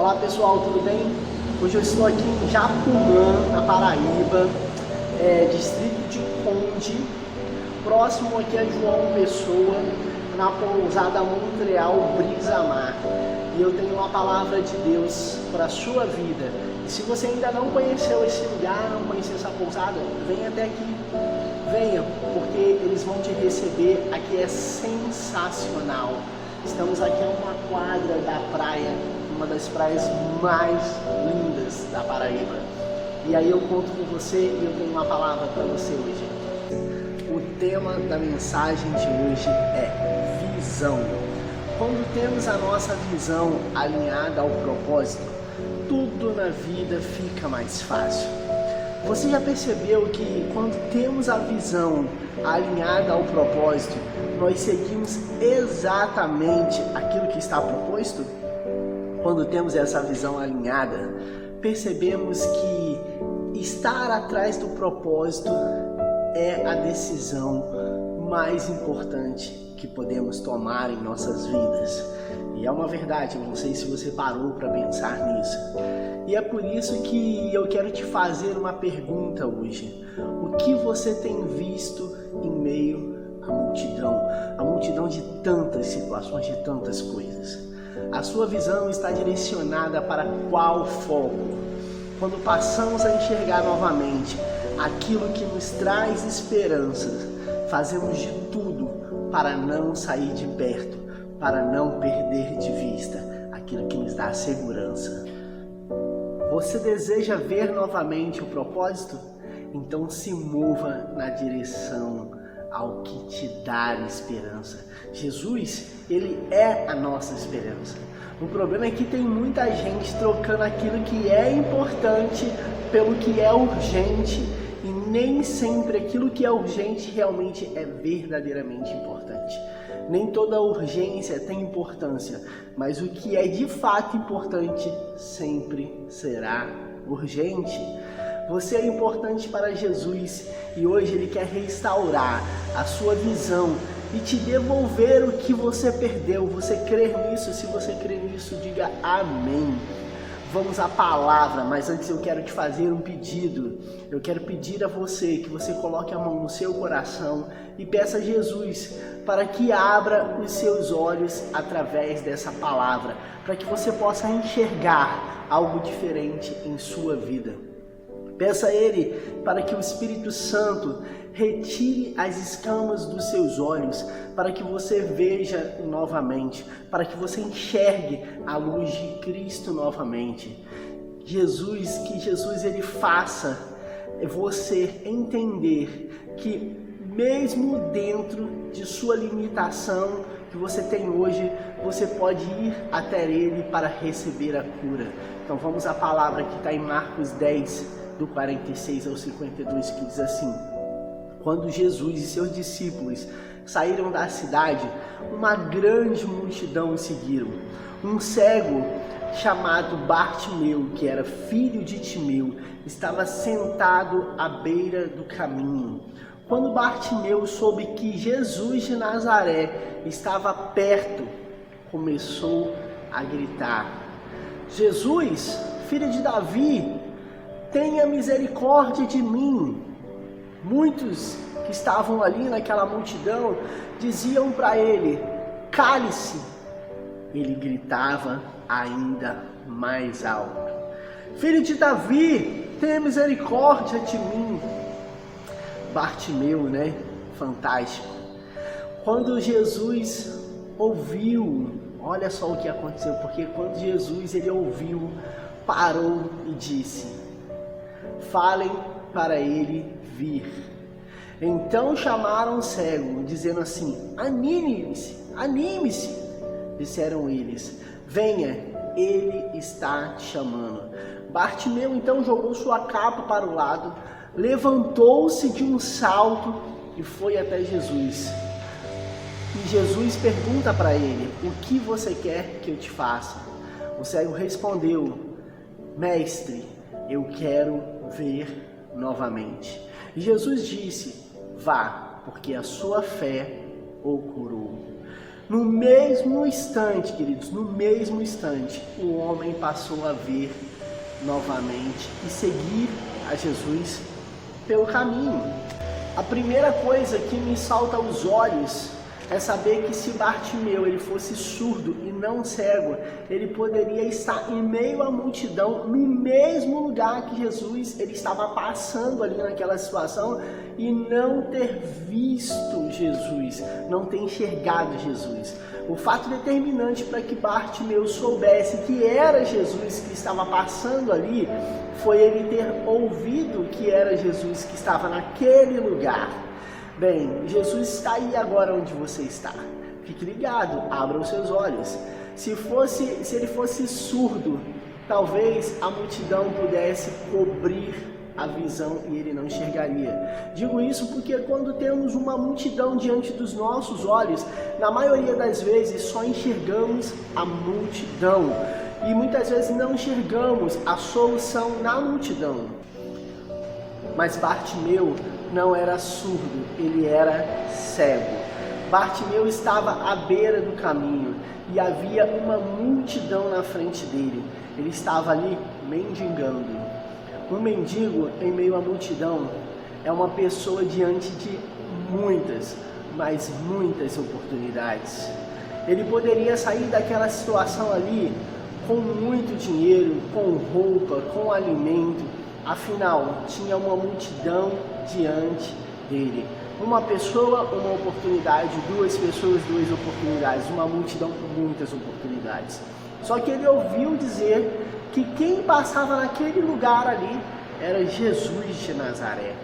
Olá pessoal, tudo bem? Hoje eu estou aqui em Japumã, na Paraíba, distrito de Conde, próximo aqui a João Pessoa, na pousada Montreal Brisa Mar. E eu tenho uma palavra de Deus para a sua vida. E se você ainda não conheceu esse lugar, não conheceu essa pousada, venha até aqui. Venha, porque eles vão te receber. Aqui é sensacional. Estamos aqui a uma quadra da praia, uma das praias mais lindas da Paraíba. E aí eu conto com você e eu tenho uma palavra para você hoje. O tema da mensagem de hoje é visão. Quando temos a nossa visão alinhada ao propósito, tudo na vida fica mais fácil. Você já percebeu que quando temos a visão alinhada ao propósito, nós seguimos exatamente aquilo que está proposto? Quando temos essa visão alinhada, percebemos que estar atrás do propósito é a decisão mais importante que podemos tomar em nossas vidas. E é uma verdade, eu não sei se você parou para pensar nisso. E é por isso que eu quero te fazer uma pergunta hoje. O que você tem visto em meio à multidão? A multidão de tantas situações, de tantas coisas. A sua visão está direcionada para qual foco? Quando passamos a enxergar novamente aquilo que nos traz esperança, fazemos de tudo para não sair de perto, para não perder de vista aquilo que nos dá segurança. Você deseja ver novamente o propósito? Então se mova na direção ao que te dá esperança. Jesus, ele é a nossa esperança. O problema é que tem muita gente trocando aquilo que é importante pelo que é urgente, e nem sempre aquilo que é urgente realmente é verdadeiramente importante. Nem toda urgência tem importância, mas o que é de fato importante sempre será urgente. Você é importante para Jesus e hoje Ele quer restaurar a sua visão e te devolver o que você perdeu. Você crê nisso? Se você crê nisso, diga amém. Vamos à palavra, mas antes eu quero te fazer um pedido. Eu quero pedir a você que você coloque a mão no seu coração e peça a Jesus para que abra os seus olhos através dessa palavra, para que você possa enxergar algo diferente em sua vida. Peça a Ele para que o Espírito Santo retire as escamas dos seus olhos, para que você veja novamente, para que você enxergue a luz de Cristo novamente. Que Jesus ele faça você entender que mesmo dentro de sua limitação que você tem hoje, você pode ir até Ele para receber a cura. Então vamos à palavra que está em Marcos 10, do 46 ao 52, que diz assim: quando Jesus e seus discípulos saíram da cidade, uma grande multidão o seguiram. Um cego chamado Bartimeu, que era filho de Timeu, estava sentado à beira do caminho. Quando Bartimeu soube que Jesus de Nazaré estava perto, começou a gritar: Jesus, filho de Davi, tenha misericórdia de mim. Muitos que estavam ali naquela multidão diziam para ele: cale-se. Ele gritava ainda mais alto: filho de Davi, tenha misericórdia de mim. Bartimeu, né? Fantástico. Quando Jesus ouviu, olha só o que aconteceu, porque quando Jesus ele ouviu, parou e disse: falem para ele vir. Então chamaram o cego, dizendo assim: anime-se. Disseram eles: venha, ele está te chamando. Bartimeu então jogou sua capa para o lado, levantou-se de um salto e foi até Jesus. E Jesus pergunta para ele: o que você quer que eu te faça? O cego respondeu: mestre, eu quero ver novamente. E Jesus disse: vá, porque a sua fé o curou. No mesmo instante, queridos, no mesmo instante, o homem passou a ver novamente e seguir a Jesus pelo caminho. A primeira coisa que me salta aos olhos é saber que se Bartimeu ele fosse surdo e não cego, ele poderia estar em meio à multidão, no mesmo lugar que Jesus ele estava passando ali naquela situação e não ter visto Jesus, não ter enxergado Jesus. O fato determinante para que Bartimeu soubesse que era Jesus que estava passando ali foi ele ter ouvido que era Jesus que estava naquele lugar. Bem, Jesus está aí agora onde você está. Fique ligado, abra os seus olhos. Se ele fosse surdo, talvez a multidão pudesse cobrir a visão e ele não enxergaria. Digo isso porque quando temos uma multidão diante dos nossos olhos, na maioria das vezes só enxergamos a multidão e muitas vezes não enxergamos a solução na multidão. Mas Bartimeu não era surdo, ele era cego. Bartimeu estava à beira do caminho e havia uma multidão na frente dele. Ele estava ali mendigando. Um mendigo em meio à multidão é uma pessoa diante de muitas, mas muitas oportunidades. Ele poderia sair daquela situação ali com muito dinheiro, com roupa, com alimento. Afinal, tinha uma multidão diante dele. Uma pessoa, uma oportunidade, duas pessoas, duas oportunidades, uma multidão com muitas oportunidades. Só que ele ouviu dizer que quem passava naquele lugar ali era Jesus de Nazaré.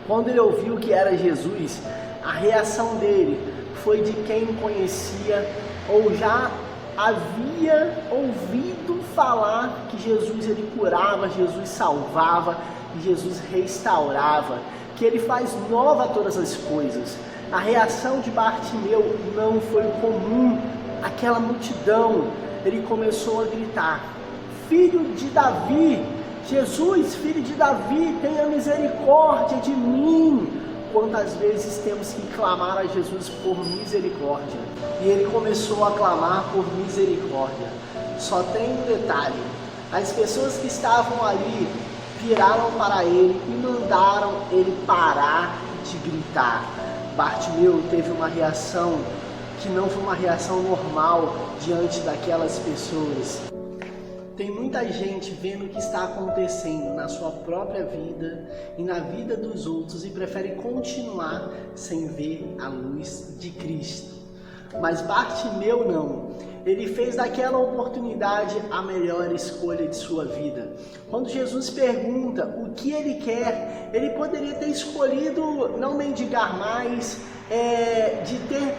Quando ele ouviu que era Jesus, a reação dele foi de quem conhecia ou já havia ouvido falar que Jesus ele curava, Jesus salvava, Jesus restaurava, que ele faz nova todas as coisas. A reação de Bartimeu não foi comum. Aquela multidão, ele começou a gritar: Filho de Davi, Jesus, filho de Davi, tenha misericórdia de mim. Quantas vezes temos que clamar a Jesus por misericórdia? E ele começou a clamar por misericórdia. Só tem um detalhe: as pessoas que estavam ali viraram para ele e mandaram ele parar de gritar. Bartimeu teve uma reação que não foi uma reação normal diante daquelas pessoas. Tem muita gente vendo o que está acontecendo na sua própria vida e na vida dos outros e prefere continuar sem ver a luz de Cristo. Mas Bartimeu não. Ele fez daquela oportunidade a melhor escolha de sua vida. Quando Jesus pergunta o que ele quer, ele poderia ter escolhido não mendigar mais, de ter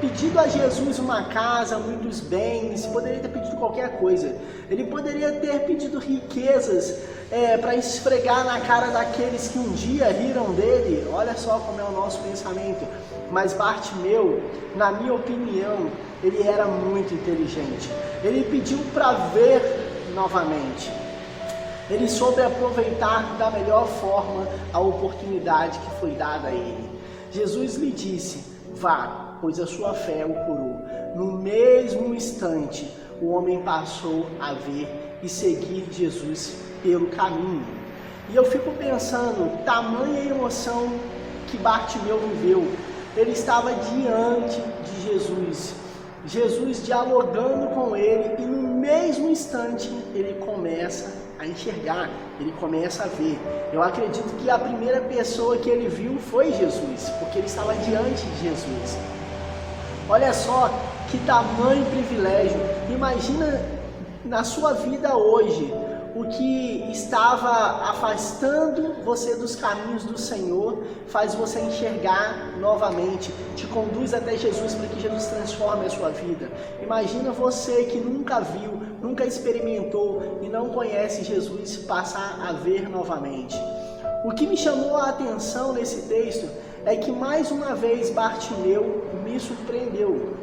pedido a Jesus uma casa, muitos bens, poderia ter pedido qualquer coisa. Ele poderia ter pedido riquezas para esfregar na cara daqueles que um dia riram dele. Olha só como é o nosso pensamento. Mas Bartimeu, na minha opinião, ele era muito inteligente. Ele pediu para ver novamente. Ele soube aproveitar da melhor forma a oportunidade que foi dada a ele. Jesus lhe disse: vá, pois a sua fé o curou. No mesmo instante, o homem passou a ver e seguir Jesus pelo caminho. E eu fico pensando, tamanha emoção que Bartimeu viveu. Ele estava diante de Jesus, Jesus dialogando com ele, e no mesmo instante ele começa a enxergar, ele começa a ver. Eu acredito que a primeira pessoa que ele viu foi Jesus, porque ele estava diante de Jesus. Olha só que tamanho privilégio. Imagina na sua vida hoje o que estava afastando você dos caminhos do Senhor, faz você enxergar novamente, te conduz até Jesus para que Jesus transforme a sua vida. Imagina você que nunca viu, nunca experimentou e não conhece Jesus passar a ver novamente. O que me chamou a atenção nesse texto é que mais uma vez Bartimeu me surpreendeu.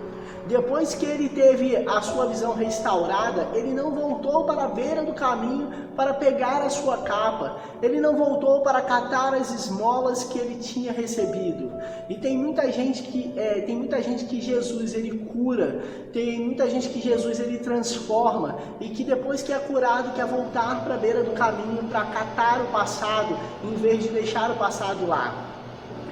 Depois que ele teve a sua visão restaurada, ele não voltou para a beira do caminho para pegar a sua capa. Ele não voltou para catar as esmolas que ele tinha recebido. E tem muita gente que Jesus ele cura, tem muita gente que Jesus ele transforma e que depois que é curado quer voltar para a beira do caminho para catar o passado, em vez de deixar o passado lá.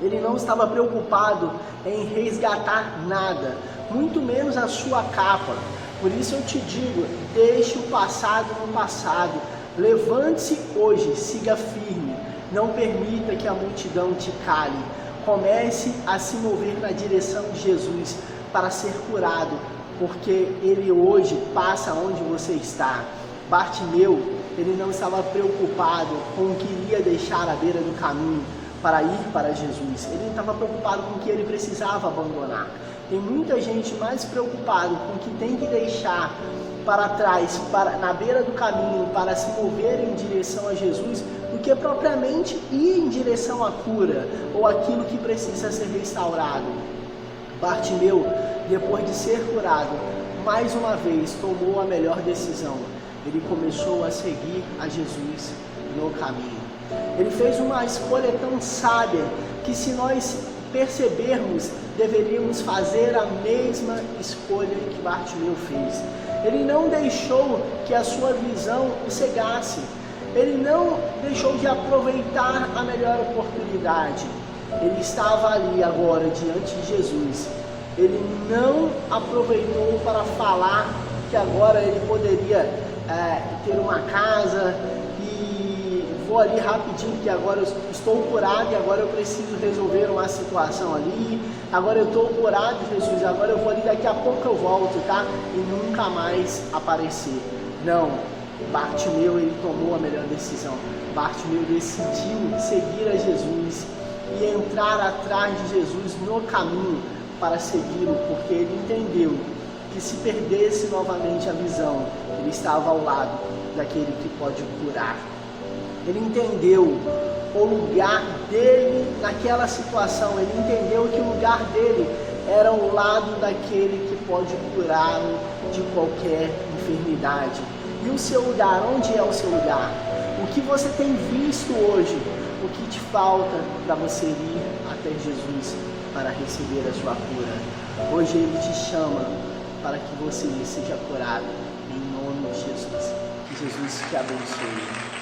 Ele não estava preocupado em resgatar nada, muito menos a sua capa. Por isso eu te digo, deixe o passado no passado. Levante-se hoje, siga firme. Não permita que a multidão te cale. Comece a se mover na direção de Jesus para ser curado, porque Ele hoje passa onde você está. Bartimeu, ele não estava preocupado com o que iria deixar à beira do caminho para ir para Jesus. Ele estava preocupado com o que ele precisava abandonar. Tem muita gente mais preocupada com o que tem que deixar para trás, na beira do caminho, para se mover em direção a Jesus, do que propriamente ir em direção à cura ou aquilo que precisa ser restaurado. Bartimeu, depois de ser curado, mais uma vez tomou a melhor decisão. Ele começou a seguir a Jesus no caminho. Ele fez uma escolha tão sábia que, se nós percebermos, deveríamos fazer a mesma escolha que Bartimeu fez. Ele não deixou que a sua visão o cegasse. Ele não deixou de aproveitar a melhor oportunidade. Ele estava ali agora diante de Jesus. Ele não aproveitou para falar que agora ele poderia ter uma casa e vou ali rapidinho que agora eu estou curado e agora eu preciso resolver uma situação ali. Agora eu estou curado, Jesus, agora eu vou ali, daqui a pouco eu volto, tá? E nunca mais aparecer. Não, Bartimeu, ele tomou a melhor decisão. Bartimeu decidiu seguir a Jesus e entrar atrás de Jesus no caminho para segui-lo, porque ele entendeu que se perdesse novamente a visão, ele estava ao lado daquele que pode curar. Ele entendeu o lugar dele naquela situação, ele entendeu que o lugar dele era ao lado daquele que pode curá-lo de qualquer enfermidade. E o seu lugar, onde é o seu lugar? O que você tem visto hoje? O que te falta para você ir até Jesus para receber a sua cura? Hoje Ele te chama para que você seja curado, em nome de Jesus. Que Jesus te abençoe.